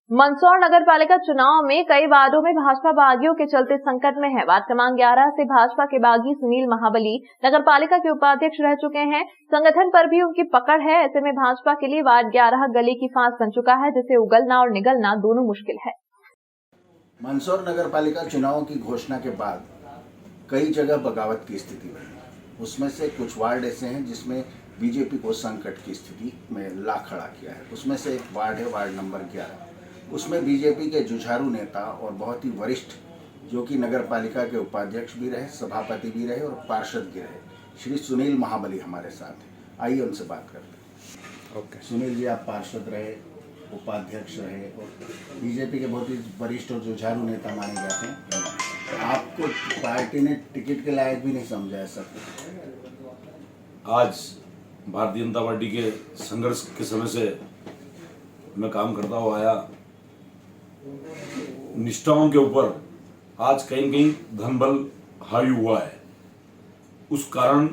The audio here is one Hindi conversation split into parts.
मंदसौर नगर पालिका चुनाव में कई वार्डों में भाजपा बागियों के चलते संकट में है। वार्ड क्रमांक 11 से भाजपा के बागी सुनील महाबली नगर पालिका के उपाध्यक्ष रह चुके हैं। संगठन पर भी उनकी पकड़ है। ऐसे में भाजपा के लिए वार्ड 11 गली की फांस बन चुका है, जिसे उगलना और निगलना दोनों मुश्किल है। मंदसौर नगर पालिका चुनाव की घोषणा के बाद कई जगह बगावत की स्थिति बनी। उसमें से कुछ वार्ड ऐसे हैं जिसमें बीजेपी को संकट की स्थिति में ला खड़ा किया है। उसमें से एक वार्ड है वार्ड नंबर 11। उसमें बीजेपी के जुझारू नेता और बहुत ही वरिष्ठ, जो कि नगर पालिका के उपाध्यक्ष भी रहे, सभापति भी रहे और पार्षद भी रहे, श्री सुनील महाबली हमारे साथ हैं। आइए उनसे बात करते हैं। ओके सुनील जी, आप पार्षद रहे, उपाध्यक्ष रहे और बीजेपी के बहुत ही वरिष्ठ और जुझारू नेता माने जाते हैं। आपको पार्टी ने टिकट के लायक भी नहीं समझा है सब। आज भारतीय जनता पार्टी के संघर्ष के समय से मैं काम करता हुआ आया। निष्ठाओं के ऊपर आज कहीं न कहीं धन बल हावी हुआ है। उस कारण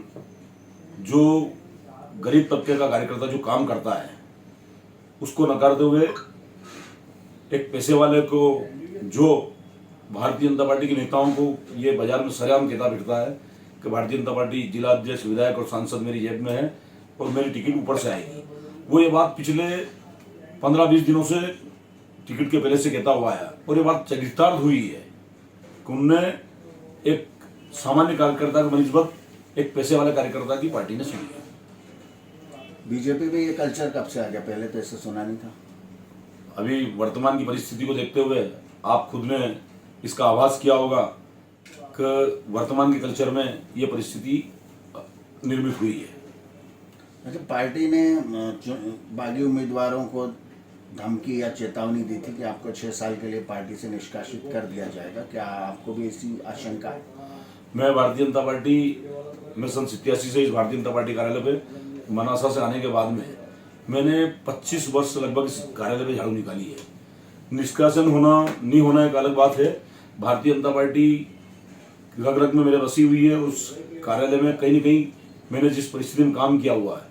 जो गरीब तबके का कार्यकर्ता जो काम करता है उसको नकारते हुए एक पैसे वाले को, जो भारतीय जनता पार्टी के नेताओं को ये बाजार में सरेआम कहता फिरता है कि भारतीय जनता पार्टी जिला अध्यक्ष, विधायक और सांसद मेरी जेब में है और मेरी टिकट ऊपर से आएगी, वो ये बात पिछले 15-20 दिनों से टिकट के पहले से कहता हुआ है और ये बात चरितार्थ हुई है कि उनने एक सामान्य कार्यकर्ता की बनिस्बत एक पैसे वाले कार्यकर्ता की पार्टी ने सुनी है। बीजेपी में ये कल्चर कब से आ गया? पहले तो ऐसा सुना नहीं था। अभी वर्तमान की परिस्थिति को देखते हुए आप खुद ने इसका आभास किया होगा कि वर्तमान के कल्चर में ये परिस्थिति निर्मित हुई है। अच्छा, पार्टी ने बागी उम्मीदवारों को धमकी या चेतावनी दी थी कि आपको 6 साल के लिए पार्टी से निष्कासित कर दिया जाएगा। क्या आपको भी ऐसी आशंका है? मैं भारतीय जनता पार्टी में सन 87 से इस भारतीय जनता पार्टी कार्यालय पे मनासा से आने के बाद में मैंने 25 वर्ष लगभग इस कार्यालय पे झाड़ू निकाली है। निष्कासन होना नहीं होना एक अलग बात है। भारतीय जनता पार्टी रग रग में मेरे बसी हुई है। उस कार्यालय में कहीं न कहीं मैंने जिस परिस्थिति में काम किया हुआ है,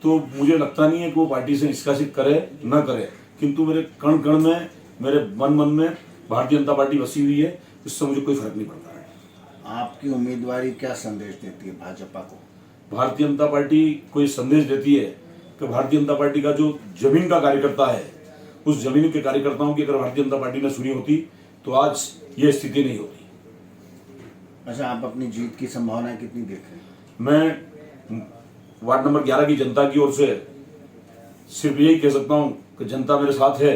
तो मुझे लगता नहीं है कि वो पार्टी से निष्कासित करे न करे, किंतु मेरे कण कण में, मेरे मन मन में भारतीय जनता पार्टी बसी हुई है। इससे मुझे कोई फर्क नहीं पड़ता है। आपकी उम्मीदवारी क्या संदेश देती है भाजपा को? भारतीय जनता पार्टी कोई संदेश देती है कि भारतीय जनता पार्टी का जो जमीन का कार्यकर्ता है, उस जमीन के कार्यकर्ताओं की अगर भारतीय जनता पार्टी ने सुनी होती तो आज ये स्थिति नहीं होती। अच्छा, आप अपनी जीत की संभावना कितनी देख रहे हैं? मैं वार्ड नंबर 11 की जनता की ओर से सिर्फ यही कह सकता हूं कि जनता मेरे साथ है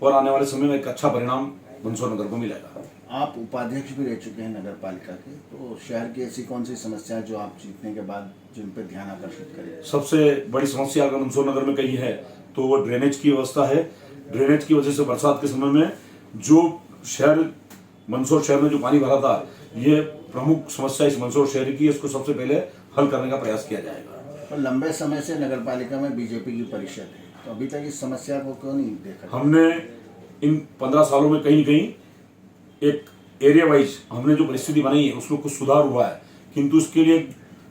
और आने वाले समय में एक अच्छा परिणाम मंदसौर नगर को मिलेगा। आप उपाध्यक्ष भी रह चुके हैं नगर पालिका के, तो शहर की ऐसी कौन सी समस्या है जो आप जीतने के बाद जिन पर ध्यान आकर्षित करें? सबसे बड़ी समस्या अगर मंदसौर नगर में कहीं है तो वो ड्रेनेज की व्यवस्था है। ड्रेनेज की वजह से बरसात के समय में जो मंदसौर शहर में जो पानी भरा था, ये प्रमुख समस्या इस मंदसौर शहर की है। इसको सबसे पहले हल करने का प्रयास किया जाएगा। तो लंबे समय से नगर पालिका में बीजेपी की परिषद है, तो अभी तक इस समस्या को क्यों नहीं देखा? हमने इन 15 सालों में कहीं न कहीं एक एरिया वाइज हमने जो परिस्थिति बनाई है उसमें कुछ सुधार हुआ है, किंतु इसके लिए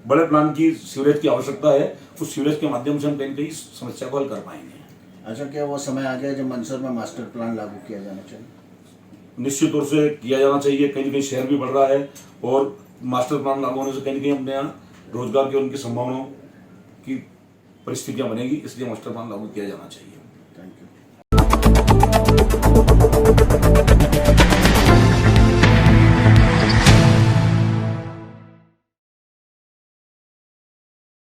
बड़े प्लान की सीवरेज की आवश्यकता है। उस सीवरेज के माध्यम से हम कहीं न कहीं समस्या को हल कर पाएंगे। अच्छा, क्या वो समय आ गया जब मंदसौर में मास्टर प्लान लागू किया जाना चाहिए? निश्चित तौर से किया जाना चाहिए। कहीं न कहीं शहर भी बढ़ रहा है और मास्टर प्लान लागू होने से कहीं न कहीं अपने यहाँ रोजगार की उनकी संभावनाओं की परिस्थितियां बनेगी, इसलिए मास्टर प्लान लागू किया जाना चाहिए।